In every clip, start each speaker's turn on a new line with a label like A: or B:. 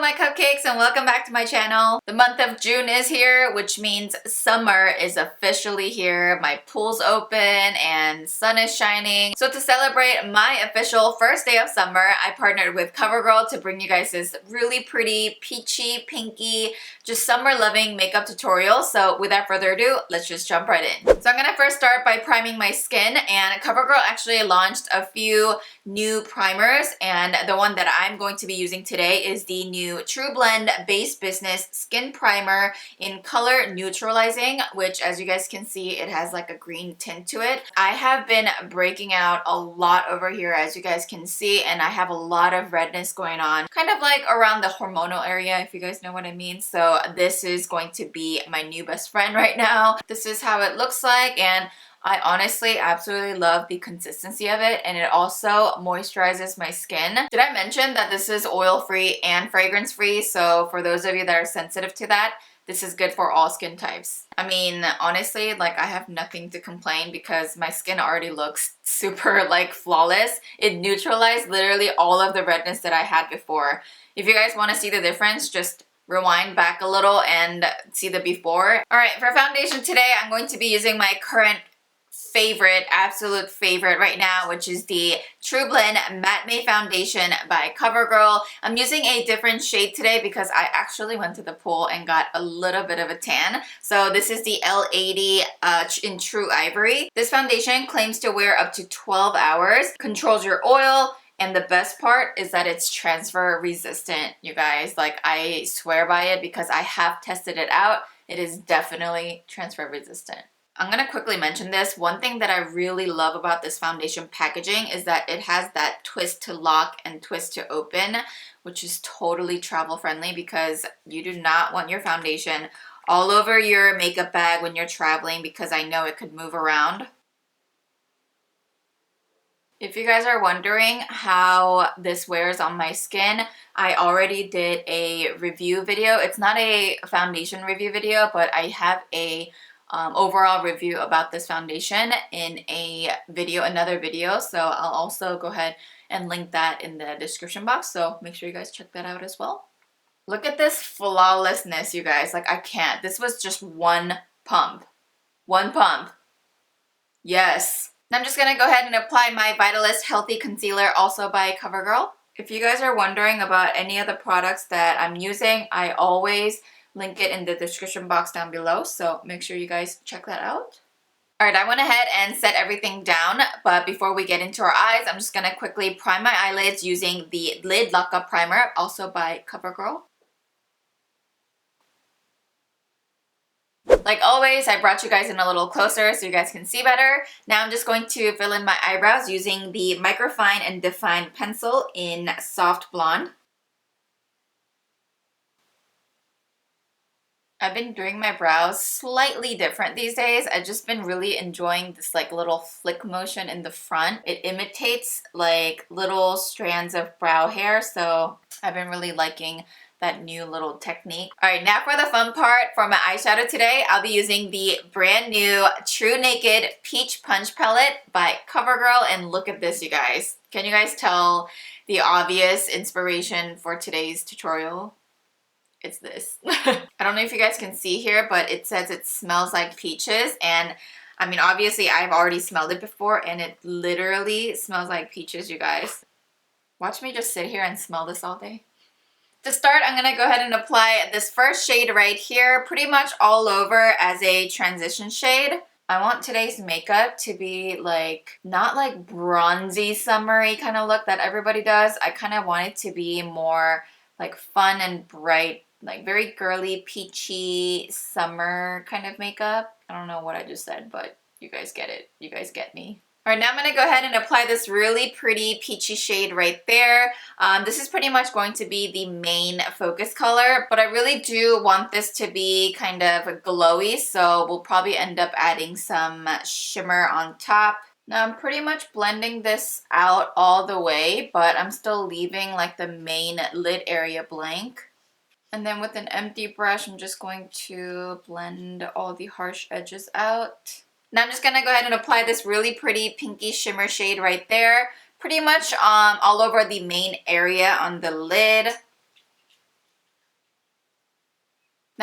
A: my cupcakes, and welcome back to my channel. The month of June is here, which means summer is officially here. My pool's open and sun is shining. So to celebrate my official first day of summer, I partnered with CoverGirl to bring you guys this really pretty peachy, pinky, just summer loving makeup tutorial. So without further ado, let's just jump right in. So I'm gonna first start by priming my skin, and CoverGirl actually launched a few new primers, and the one that I'm going to be using today is the new TruBlend Base Business Skin Primer in color neutralizing, which as you guys can see, it has like a green tint to it. I have been breaking out a lot over here, as you guys can see, and I have a lot of redness going on, kind of like around the hormonal area, if you guys know what I mean. So this is going to be my new best friend right now. This is how it looks like, and I honestly absolutely love the consistency of it, and it also moisturizes my skin. Did I mention that this is oil-free and fragrance-free? So for those of you that are sensitive to that, this is good for all skin types. I mean, honestly, like I have nothing to complain because my skin already looks super like flawless. It neutralized literally all of the redness that I had before. If you guys want to see the difference, just rewind back a little and see the before. All right, for foundation today, I'm going to be using my current favorite, absolute favorite right now, which is the TruBlend Matte Made Foundation by CoverGirl. I'm using a different shade today because I actually went to the pool and got a little bit of a tan. So this is the L80 in True Ivory. This foundation claims to wear up to 12 hours, controls your oil, and the best part is that it's transfer resistant, you guys. Like, I swear by it because I have tested it out. It is definitely transfer resistant. I'm gonna quickly mention this. One thing that I really love about this foundation packaging is that it has that twist to lock and twist to open, which is totally travel friendly because you do not want your foundation all over your makeup bag when you're traveling, because I know it could move around. If you guys are wondering how this wears on my skin, I already did a review video. It's not a foundation review video, but I have a overall review about this foundation in another video. So I'll also go ahead and link that in the description box. So make sure you guys check that out as well. Look at this flawlessness, you guys. Like, I can't. This was just one pump. One pump. Yes. I'm just gonna go ahead and apply my Vitalist Healthy Concealer, also by CoverGirl. If you guys are wondering about any of the products that I'm using, I always link it in the description box down below, so make sure you guys check that out. Alright, I went ahead and set everything down, but before we get into our eyes, I'm just gonna quickly prime my eyelids using the Lid Lock-Up Primer, also by CoverGirl. Like always, I brought you guys in a little closer so you guys can see better. Now I'm just going to fill in my eyebrows using the Microfine and Define pencil in Soft Blonde. I've been doing my brows slightly different these days. I've just been really enjoying this like little flick motion in the front. It imitates like little strands of brow hair, so I've been really liking that new little technique. Alright, now for the fun part. For my eyeshadow today, I'll be using the brand new True Naked Peach Punch Palette by CoverGirl, and look at this, you guys. Can you guys tell the obvious inspiration for today's tutorial? It's this. I don't know if you guys can see here, but it says it smells like peaches, and I mean, obviously I've already smelled it before, and it literally smells like peaches, you guys. Watch me just sit here and smell this all day. To start, I'm gonna go ahead and apply this first shade right here, pretty much all over as a transition shade. I want today's makeup to be like, not like bronzy, summery kind of look that everybody does. I kind of want it to be more like fun and bright, like very girly, peachy, summer kind of makeup. I don't know what I just said, but you guys get it. You guys get me. Alright, now I'm going to go ahead and apply this really pretty peachy shade right there. This is pretty much going to be the main focus color, but I really do want this to be kind of glowy, so we'll probably end up adding some shimmer on top. Now I'm pretty much blending this out all the way, but I'm still leaving like the main lid area blank. And then with an empty brush, I'm just going to blend all the harsh edges out. Now I'm just going to go ahead and apply this really pretty pinky shimmer shade right there, pretty much all over the main area on the lid.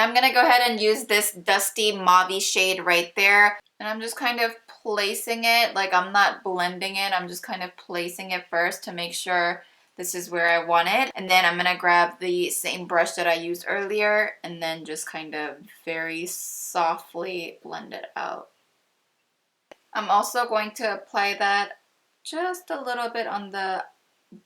A: Now I'm gonna go ahead and use this dusty mauve shade right there. And I'm just kind of placing it, like I'm not blending it, I'm just kind of placing it first to make sure this is where I want it. And then I'm gonna grab the same brush that I used earlier and then just kind of very softly blend it out. I'm also going to apply that just a little bit on the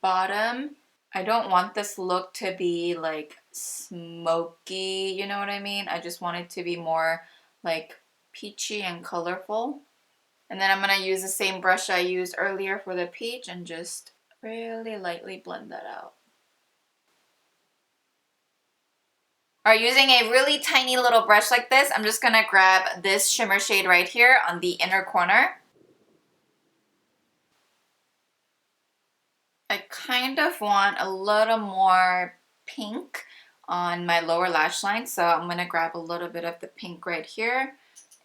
A: bottom. I don't want this look to be like smoky, you know what I mean? I just want it to be more like peachy and colorful. And then I'm going to use the same brush I used earlier for the peach and just really lightly blend that out. Alright, using a really tiny little brush like this, I'm just going to grab this shimmer shade right here on the inner corner. I kind of want a little more pink on my lower lash line, so I'm going to grab a little bit of the pink right here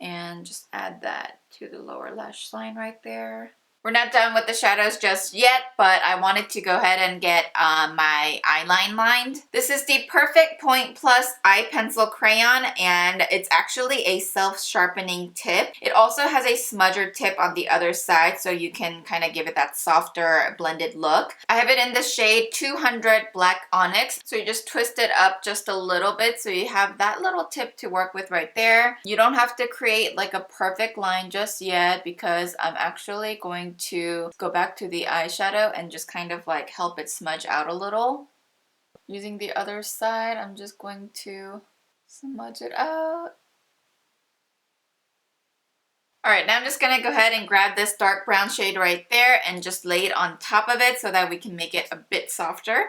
A: and just add that to the lower lash line right there. We're not done with the shadows just yet, but I wanted to go ahead and get my eyeline lined. This is the Perfect Point Plus Eye Pencil Crayon, and it's actually a self-sharpening tip. It also has a smudger tip on the other side, so you can kind of give it that softer blended look. I have it in the shade 200 Black Onyx, so you just twist it up just a little bit so you have that little tip to work with right there. You don't have to create like a perfect line just yet because I'm actually going to go back to the eyeshadow and just kind of like help it smudge out a little. Using the other side, I'm just going to smudge it out. Alright, now I'm just going to go ahead and grab this dark brown shade right there and just lay it on top of it so that we can make it a bit softer.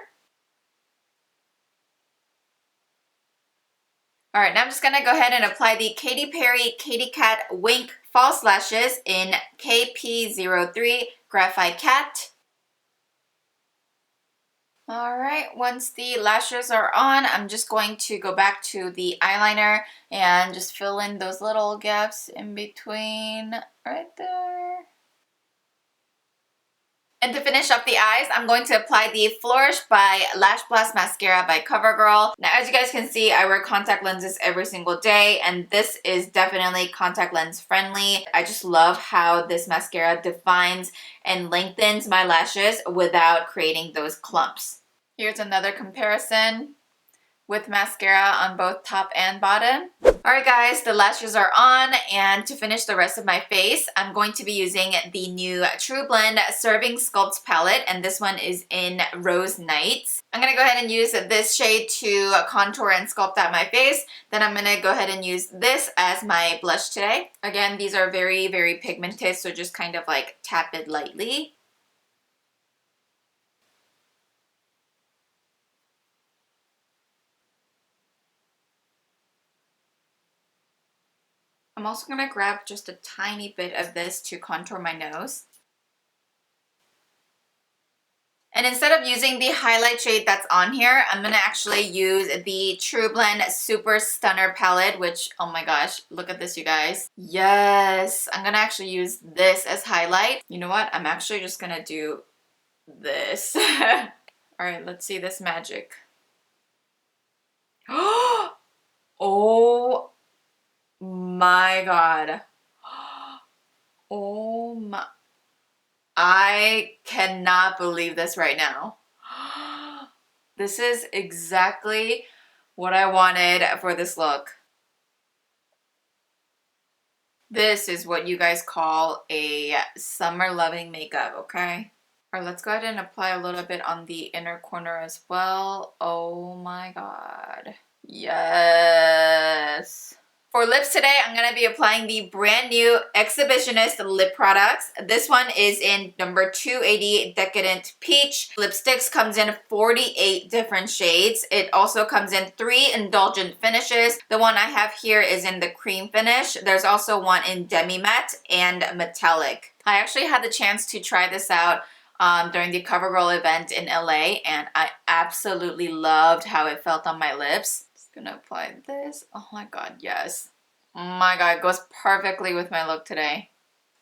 A: Alright, now I'm just going to go ahead and apply the Katy Perry Katy Cat Wink False Lashes in KP03 Graphite Cat. Alright, once the lashes are on, I'm just going to go back to the eyeliner and just fill in those little gaps in between right there. And to finish up the eyes, I'm going to apply the Flourish by Lash Blast Mascara by CoverGirl. Now, as you guys can see, I wear contact lenses every single day, and this is definitely contact lens friendly. I just love how this mascara defines and lengthens my lashes without creating those clumps. Here's another comparison with mascara on both top and bottom. Alright guys, the lashes are on, and to finish the rest of my face, I'm going to be using the new TruBlend Serving Sculpt palette, and this one is in Rose Nights. I'm going to go ahead and use this shade to contour and sculpt out my face. Then I'm going to go ahead and use this as my blush today. Again, these are very, very pigmented, so just kind of like tap it lightly. I'm also going to grab just a tiny bit of this to contour my nose. And instead of using the highlight shade that's on here, I'm going to actually use the TruBlend Super Stunner palette, which, oh my gosh, look at this, you guys. Yes, I'm going to actually use this as highlight. You know what? I'm actually just going to do this. Alright, let's see this magic. Oh my god. Oh my. I cannot believe this right now. This is exactly what I wanted for this look. This is what you guys call a summer loving makeup, okay? Alright, let's go ahead and apply a little bit on the inner corner as well. Oh my god. Yes. For lips today, I'm going to be applying the brand new Exhibitionist lip products. This one is in number 280 Decadent Peach. Lipsticks comes in 48 different shades. It also comes in 3 indulgent finishes. The one I have here is in the cream finish. There's also one in demi matte and metallic. I actually had the chance to try this out during the CoverGirl event in LA, and I absolutely loved how it felt on my lips. Gonna apply this. Oh my god, yes. Oh my god, it goes perfectly with my look today.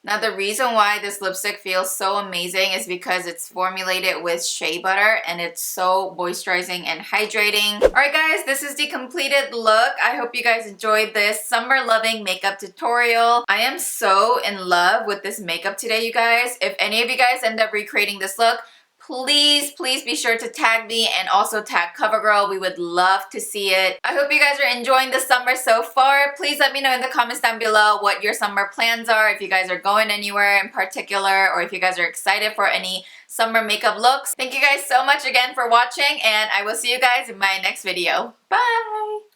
A: Now the reason why this lipstick feels so amazing is because it's formulated with shea butter and it's so moisturizing and hydrating. Alright guys, this is the completed look. I hope you guys enjoyed this summer loving makeup tutorial. I am so in love with this makeup today, you guys. If any of you guys end up recreating this look, please be sure to tag me and also tag CoverGirl. We would love to see it. I hope you guys are enjoying the summer so far. Please let me know in the comments down below what your summer plans are, if you guys are going anywhere in particular, or if you guys are excited for any summer makeup looks. Thank you guys so much again for watching, and I will see you guys in my next video. Bye!